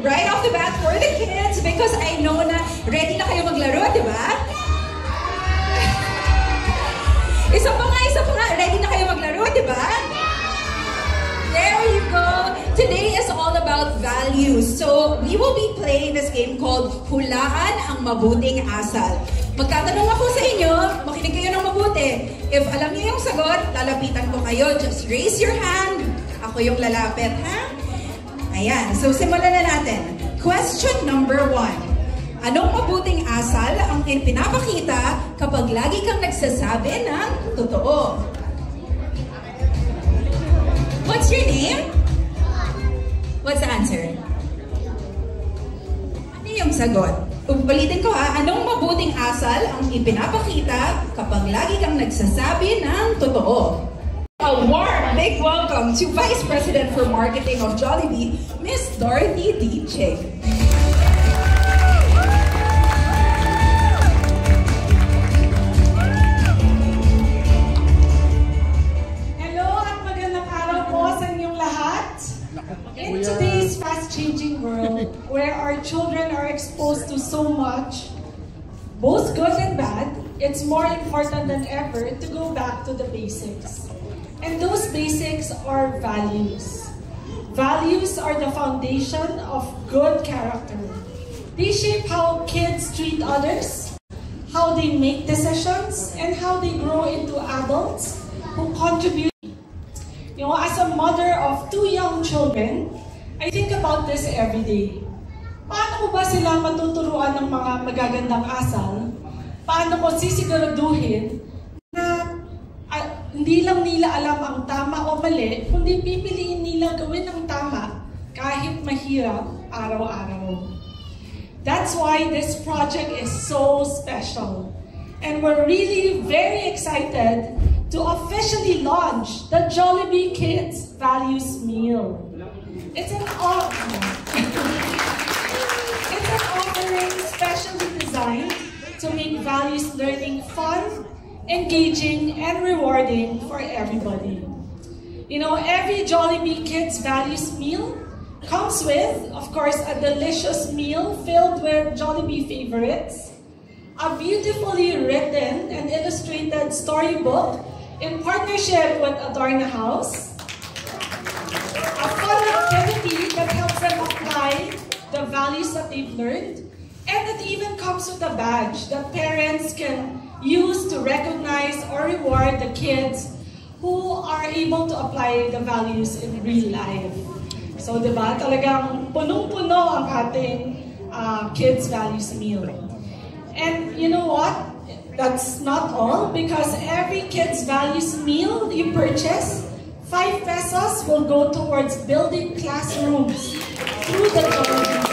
right off the bat for the kids because I know na ready na kayo maglaro, di ba? Isa pa nga, ready na kayo maglaro, di ba? There you go. Today is all about values. So, we will be playing this game called Hulaan ang Mabuting Asal. Magtatanong ako sa inyo, makinig kayo ng mabuti. If alam niyo yung sagot, lalapitan ko kayo. Just raise your hand. Ako yung lalapit, ha? Ayan. So, simulan na natin. Question number 1. Anong mabuting asal ang pinapakita kapag lagi kang nagsasabi ng totoo? What's your name? What's the answer? Ano yung sagot? Ulitin ko ha, anong mabuting asal ang ipinapakita kapag lagi kang nagsasabi ng totoo? A warm, big welcome to Vice President for Marketing of Jollibee, Miss Dorothy D. Ching. In today's fast-changing world, where our children are exposed to so much, both good and bad, it's more important than ever to go back to the basics. And those basics are values. Values are the foundation of good character. They shape how kids treat others, how they make decisions, and how they grow into adults who contribute. You know, as a mother of 2 young children, I think about this every day. Paano ko ba sila matuturuan ng mga magagandang asal? Paano ko sisiguraduhin na hindi lang nila alam ang tama o mali, kundi pipiliin nila gawin ang tama kahit mahirap araw-araw. That's why this project is so special. And we're really very excited to officially launch the Jollibee Kids Values Meal. It's an offering specially designed to make values learning fun, engaging, and rewarding for everybody. You know, every Jollibee Kids Values Meal comes with, of course, a delicious meal filled with Jollibee favorites, a beautifully written and illustrated storybook in partnership with Adorna House, a fun activity that helps them apply the values that they've learned, and it even comes with a badge that parents can use to recognize or reward the kids who are able to apply the values in real life. So, diba, talagang punong-puno ang ating Kids Values Meal. And you know what? That's not all, because every Kids Values Meal you purchase, 5 pesos will go towards building classrooms through the Jollibee.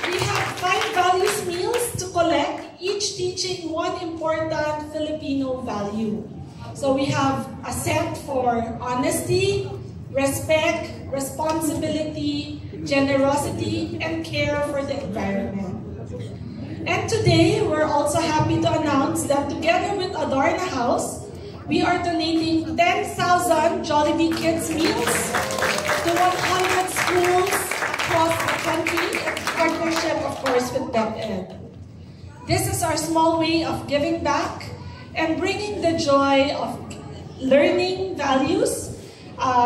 We have 5 values meals to collect, each teaching one important Filipino value. So we have a set for honesty, respect, responsibility, generosity, and care for the environment. And today, we're also happy to announce that together with Adorna House, we are donating 10,000 Jollibee Kids meals to 100 schools across the country in partnership, of course, with DepEd. This is our small way of giving back and bringing the joy of learning values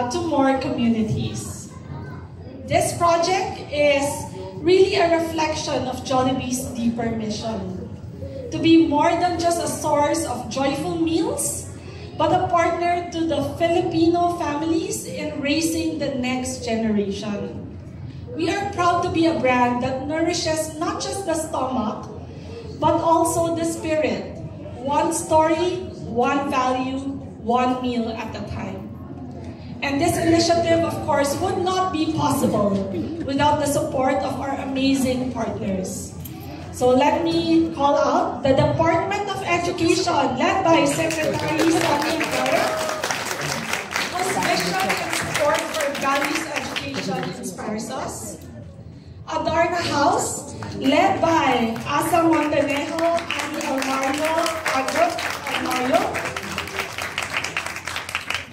to more communities. This project is really a reflection of Jollibee's deeper mission, to be more than just a source of joyful meals, but a partner to the Filipino families in raising the next generation. We are proud to be a brand that nourishes not just the stomach, but also the spirit. One story, one value, one meal at a time. And this initiative, of course, would not be possible without the support of our amazing partners. So let me call out the Department of Education, led by Secretary Sonny Clark, whose mission and support for values education inspires us. Adorna House, led by Asa Montanejo and Almario Agot Almario,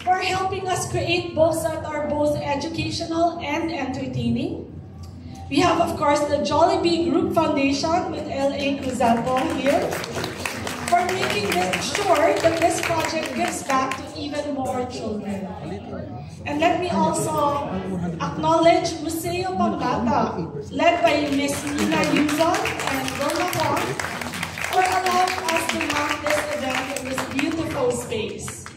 for helping helping us create books that are both educational and entertaining. We have, of course, the Jollibee Group Foundation with L.A. Cruzato here for making sure that this project gives back to even more children. And let me also acknowledge Museo Pambata, led by Ms. Nina Yuzon and Wilma Wong, for allowing us to mount this event in this beautiful space.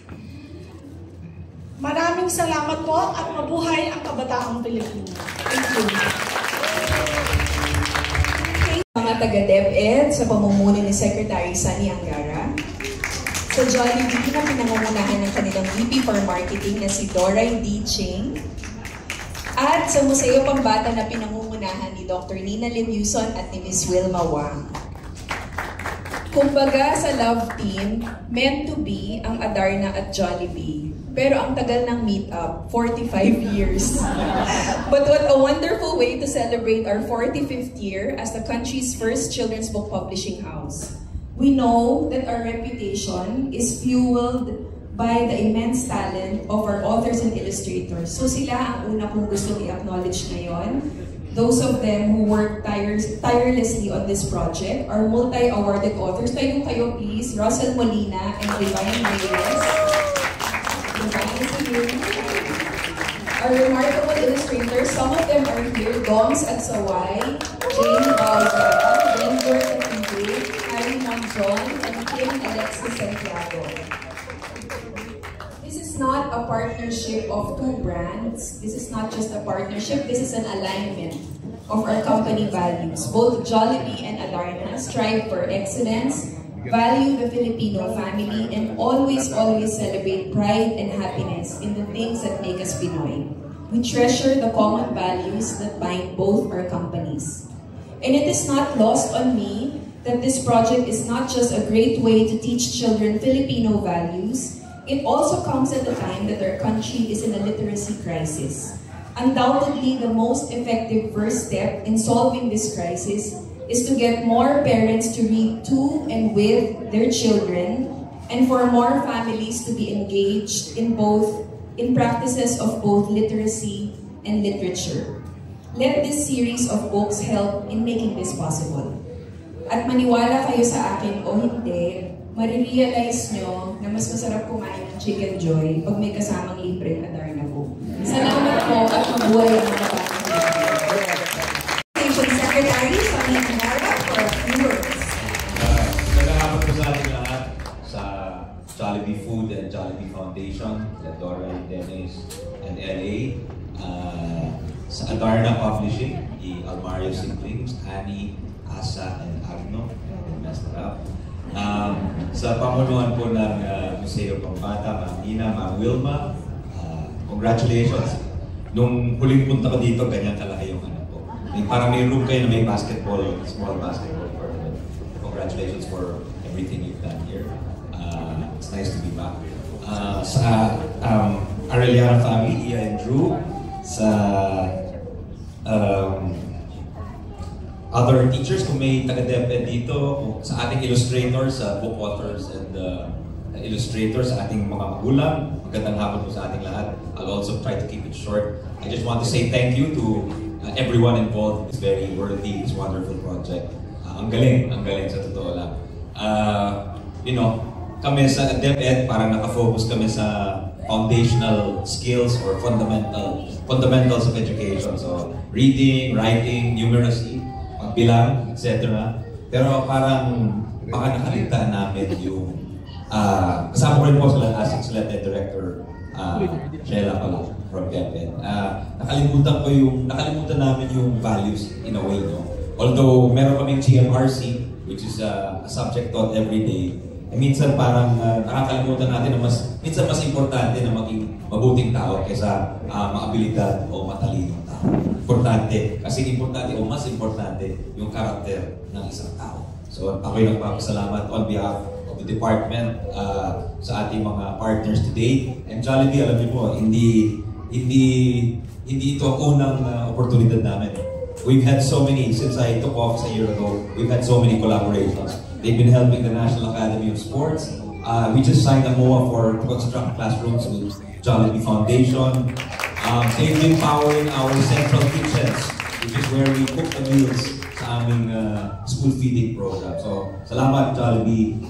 Maraming salamat po at mabuhay ang kabataang Pilipino. Thank you. Mga taga-DepEd sa pamumuno ni Secretary Sunny Angara, sa Jollibee na pinangungunahan ng kanilang VP for Marketing na si Doray D. Ching, at sa Museo Pambata na pinangungunahan ni Dr. Nina Lynn Yuson at ni Ms. Wilma Wang. Kumbaga sa Love Team, meant to be ang Adarna at Jollibee. Pero ang tagal ng meet-up, 45 years. But what a wonderful way to celebrate our 45th year as the country's first children's book publishing house. We know that our reputation is fueled by the immense talent of our authors and illustrators. So sila ang una kong gusto i-acknowledge ngayon. Those of them who work tirelessly on this project are multi-awarded authors. Tayo kayo please, Russell Molina and Divine Reyes. Our remarkable illustrators, some of them are here, Goms at Sawai, Jane Bauza, Denver Katinde, Harry Monzon, and Kim Alexis Santiago. This is not a partnership of two brands. This is not just a partnership, this is an alignment of our company values. Both Jollibee and Adarna strive for excellence, value the Filipino family, and always celebrate pride and happiness in the things that make us Pinoy. We treasure the common values that bind both our companies. And it is not lost on me that this project is not just a great way to teach children Filipino values, it also comes at a time that our country is in a literacy crisis. Undoubtedly, the most effective first step in solving this crisis is to get more parents to read to and with their children, and for more families to be engaged in practices of both literacy and literature. Let this series of books help in making this possible. At maniwala kayo sa akin o hindi, marirealize nyo na mas masarap kumain ng Chicken Joy pag may kasamang libreng Adarna po. Salamat po at mabuhay ang mga Secretary Sunny Angara for a few words. Nagkakapag po sa ating lahat sa Jollibee Food and Jollibee Foundation, Dora, Dennis, and LA. Sa Adarna Publishing, Almario Siblings, Annie, Asa, and Agno. I messed it up. Sa pamunuan po ng Museo Pambata, Ma'am Nina, Ma'am Wilma, congratulations. Nung huling punta ko dito, ganyan kalaki yung parang may room kayo na may basketball, small basketball tournament. Congratulations for everything you've done here. It's nice to be back. Sa Arellano family, Ia and Drew, sa other teachers, kung may taga-DepEd dito, sa ating illustrators, book authors and illustrators, sa ating mga magulang, magandang hapon po sa ating lahat. I'll also try to keep it short. I just want to say thank you to everyone involved. It's very worthy, it's a wonderful project. Ang galing sa totoo lang. You know, kami sa DepEd, parang nakafocus kami sa foundational skills or fundamentals of education. So, reading, writing, numeracy, pagbilang, etc. Pero parang baka nakaligtaan namin yung kasama ko rin po sila as Executive Director Sheila pala from DepEd. Nakalimutan namin yung values in a way, no? Although meron kaming GMRC, which is a subject taught every day, minsan parang nakakalimutan natin na minsan mas importante na maging mabuting tao kaysa maabilidad o matalinong tao. Importante, kasi importante o mas importante yung karakter ng isang tao. So ako'y nagpapasalamat on behalf of the department sa ating mga partners today. And Jollibee, alam niyo po, hindi ito ang unang oportunidad namin. We've had so many, since I took office a year ago, we've had so many collaborations. They've been helping the National Academy of Sports. We just signed a MOA to construct classrooms with Jollibee Foundation. They've been powering our central kitchens, which is where we cook the meals sa aming school feeding program. So, salamat Jollibee,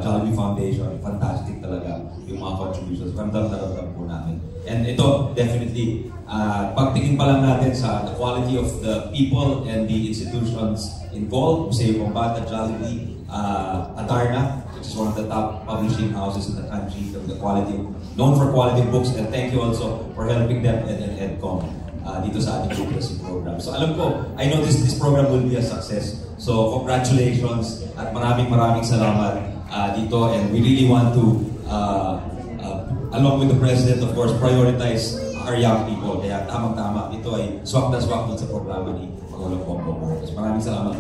Jollibee Foundation. Fantastic talaga yung mga contributions. Ramdam na ramdam po namin. And ito, definitely, pagtingin pa lang natin sa the quality of the people and the institutions involved, Museo Bombata, Jollibee, Adarna, which is one of the top publishing houses in the country, known for quality books, and thank you also for helping them and EDCOM dito sa ating literacy program. So alam ko, I know this program will be a success. So congratulations at maraming salamat dito, and we really want to along with the President, of course, prioritize our young people. Kaya tamang-tama, ito ay swak na swak dun sa programa ni Pangulong Bongbong Marcos. Maraming salamat.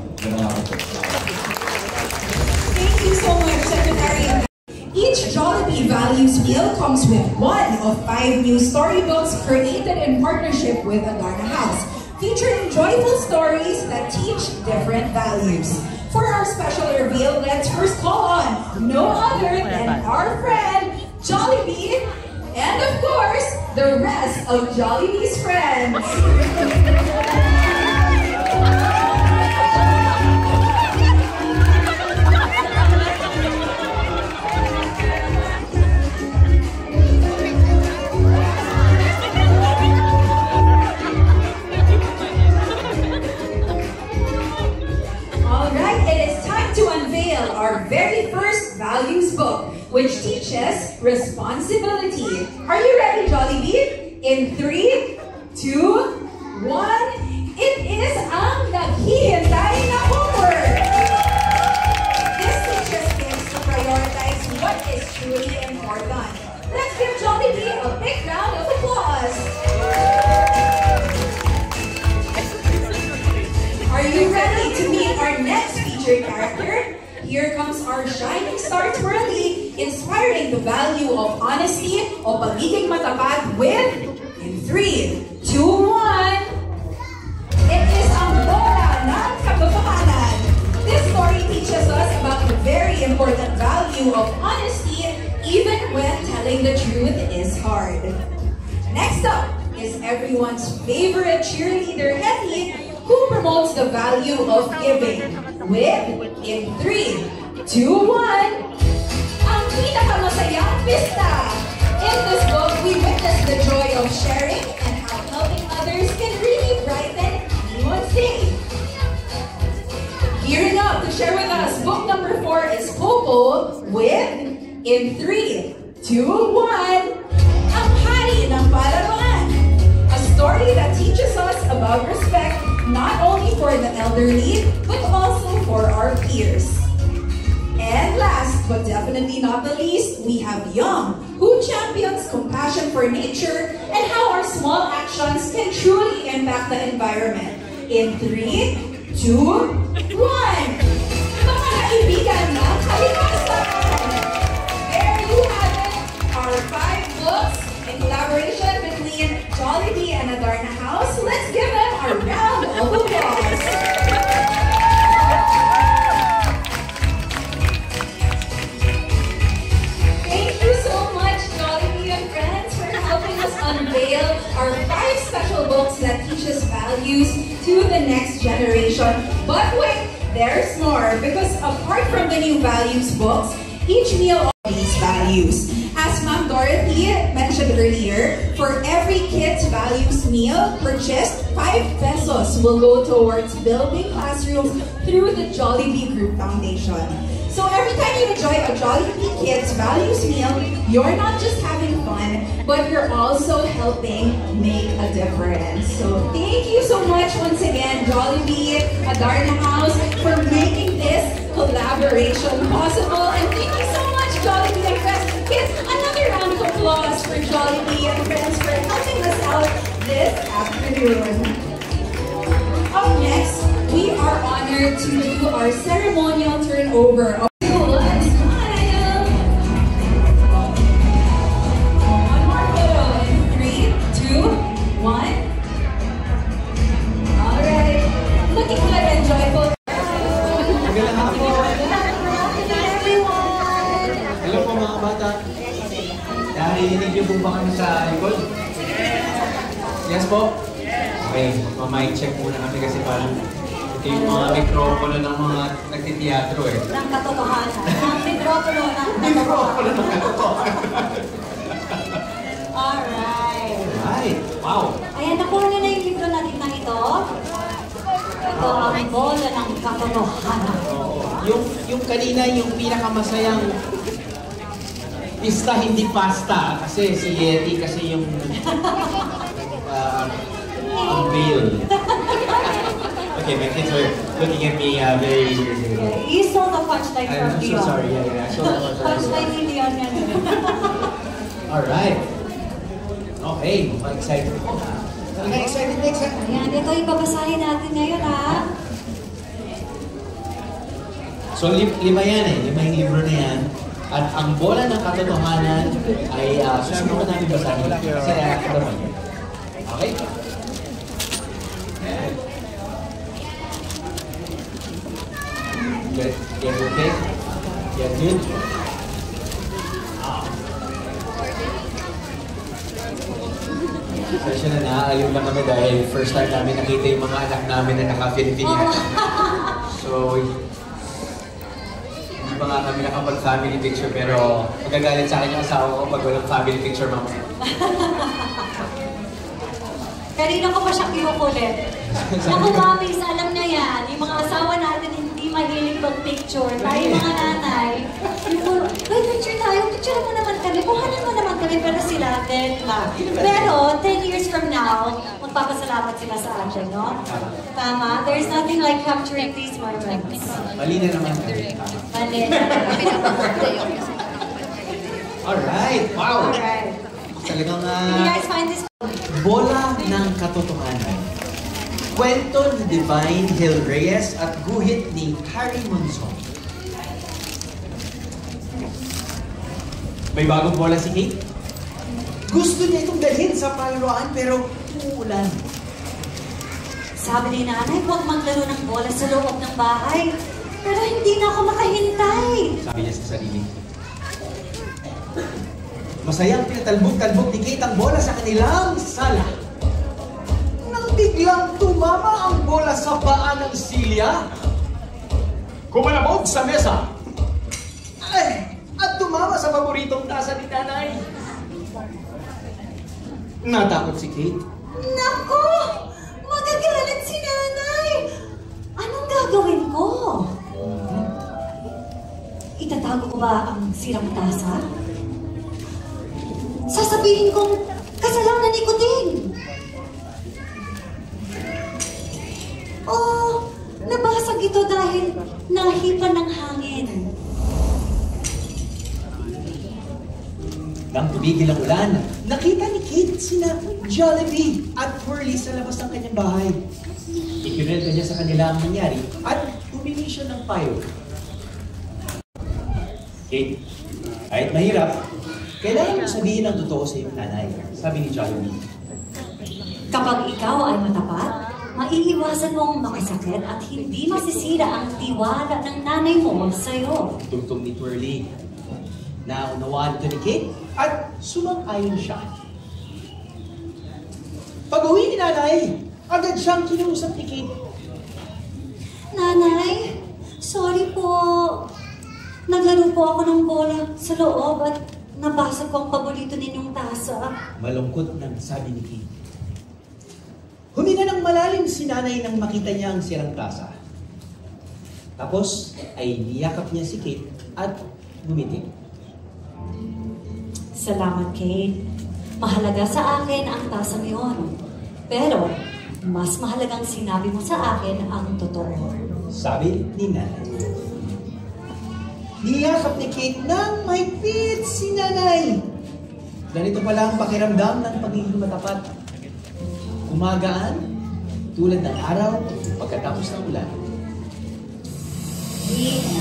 Thank you so much, Secretary. Each Jollibee Values Meal comes with one of 5 new storybooks created in partnership with Adarna House, featuring joyful stories that teach different values. For our special reveal, let's first call on no other than our friend, Jollibee, and of course, the rest of Jollibee's friends. Alright, it is time to unveil our very first values book, which teaches responsibility. Are you ready, Jollibee? In 3, 2, 1, it is ang naghihintay na homework! This teaches kids to prioritize what is truly important. Let's give Jollibee a big round of applause! Are you ready to meet our next featured character? Here comes our shining star twirly, inspiring the value of honesty o pagiging matapat with, in 3, 2, 1, it is ang bola ng katotohanan. This story teaches us about the very important value of honesty even when telling the truth is hard. Next up is everyone's favorite cheerleader, Hetty, who promotes the value of giving with, in 3, 2, 1, ang pinakamasayang pista! In this book, we witness the joy of sharing and how helping others can really brighten anyone's day. Gearing up to share with us, book number 4 is Coco with, in 3, 2, 1, ang hari ng palaruan! A story that teaches us about respect not only for the elderly, but also for our peers. And last, but definitely not the least, we have Young, who champions compassion for nature and how our small actions can truly impact the environment. In 3, 2, 1, mga kaibigan ng kalikasan! There you have it, our 5 books in collaboration between Jollibee and Adarna House. Let's give them a round of applause. Thank you so much, Jollibee and friends, for helping us unveil our 5 special books that teach us values to the next generation. But wait, there's more, because apart from the new values books, each meal of these values. As Ma'am Dorothy mentioned earlier, for every kid's values meal purchased, 5 pesos will go towards building classrooms through the Jollibee Group Foundation. So every time you enjoy a Jollibee Kids Values meal, you're not just having fun, but you're also helping make a difference. So thank you so much once again, Jollibee, Adarna House, for making this collaboration possible. And thank you so much, Jollibee and friends. Kids, another round of applause for Jollibee and friends for helping us out this afternoon. Up next, we are honored to do our ceremonial turnover of One more photo in 3, 2, 1. Alright. Looking good and joyful. Magandang hapon. Good afternoon, everyone. Hello po mga bata. Narinig niyo po ba kami sa likod? Yes po? Okay, ma-mic check muna kami kasi parang ito yung mga mikropono ng mga nagtiteatro eh. Ng katotohanan. Ang mikropono ng katotohanan. Alright. Alright, wow. Ayan, nakuha niyo na yung libro natin na ito. Ito ang bola ng katotohanan. Yung kanina, yung pinakamasayang pista, hindi pasta. Kasi si Yeti kasi yung unveil. Okay, my kids were looking at me very... You saw the punchline from I'm Dion. so sorry. Yeah. So Punchline ni Dion yan. Alright. Okay, excited ko. Talaga excited na excited. Ayan, ito yung babasahin natin ngayon, ha? So, lima yan eh. Lima yung libro na yan. At ang bola ng katotohanan ay susunod namin basahin. Kasi naman yun. Okay? Get okay? Get good? Kasi na naaaliw lang kami dahil first time namin nakita yung mga anak namin na naka-Filipiniana. So, hindi pa nga kami nakapag-family picture pero magagalit sa akin yung asawa ko pag walang family picture mamaya. Kanina ko pa siya kinukulit. Naku, Mamis, alam niya yan. Yung mga asawa natin hindi mahilig mag-picture. Tayo mga nanay, picture tayo, picture mo naman kami. Kuhanan mo naman kami, pero sila, then pero 10 years from now, magpapasalamat sila sa atin, no? Tama? There's nothing like capturing these moments. Mali na naman. Mali na naman. Alright, wow! Alright. Talagang Can you guys find this? bola ng katotohanan. Kwento ni Divine Hill Reyes at guhit ni Harry Monzon. May bagong bola si Kate? Gusto niya itong dalhin sa palaruan pero umuulan. Sabi ni nanay, huwag maglaro ng bola sa loob ng bahay. Pero hindi na ako makahintay. Sabi niya sa sarili. Masayang pinatalbog-talbog ni Kate ang bola sa kanilang sala. Nang biglang tumama ang bola sa paa ng Celia, kumalabog sa mesa. Ay, at tumama sa paboritong tasa ni nanay. Natakot si Kate. Naku! Magagalit si nanay! Anong gagawin ko? Itatago ko ba ang sirang tasa? Sasabihin kong kasalanan ni Kuting. O nabasag ito dahil nahipan ng hangin. Nang tumigil ang ulan, nakita ni Kate sina Jollibee at Whirly sa labas ng kanyang bahay. Ikinwento niya sa kanila ang nangyari at humingi siya ng payo. Kate, kahit mahirap, kailangan mo sabihin ang totoo sa iyong nanay, sabi ni Jollibee. Kapag ikaw ay matapat, maiiwasan mong makasakit at hindi masisira ang tiwala ng nanay mo sa iyo. Tungtong ni Twirly. Naunawaan ito ni Kate at sumang-ayon siya. Pag-uwi ni nanay, agad siyang kinausap ni Kate. Nanay, sorry po. Naglaro po ako ng bola sa loob at nabasag ko ang paborito ninyong tasa. Malungkot nang sabi ni Kate. Huminga ng malalim si nanay nang makita niya ang sirang tasa. Tapos ay niyakap niya si Kate at ngumiti. Salamat, Kate. Mahalaga sa akin ang tasang iyon. Pero, mas mahalagang sinabi mo sa akin ang totoo. Sabi ni nanay. Niyakap ni Kate nang mahigpit si nanay. Ganito pala ang pakiramdam ng pagiging matapat. Kumagaan, tulad ng araw pagkatapos ng ulan. The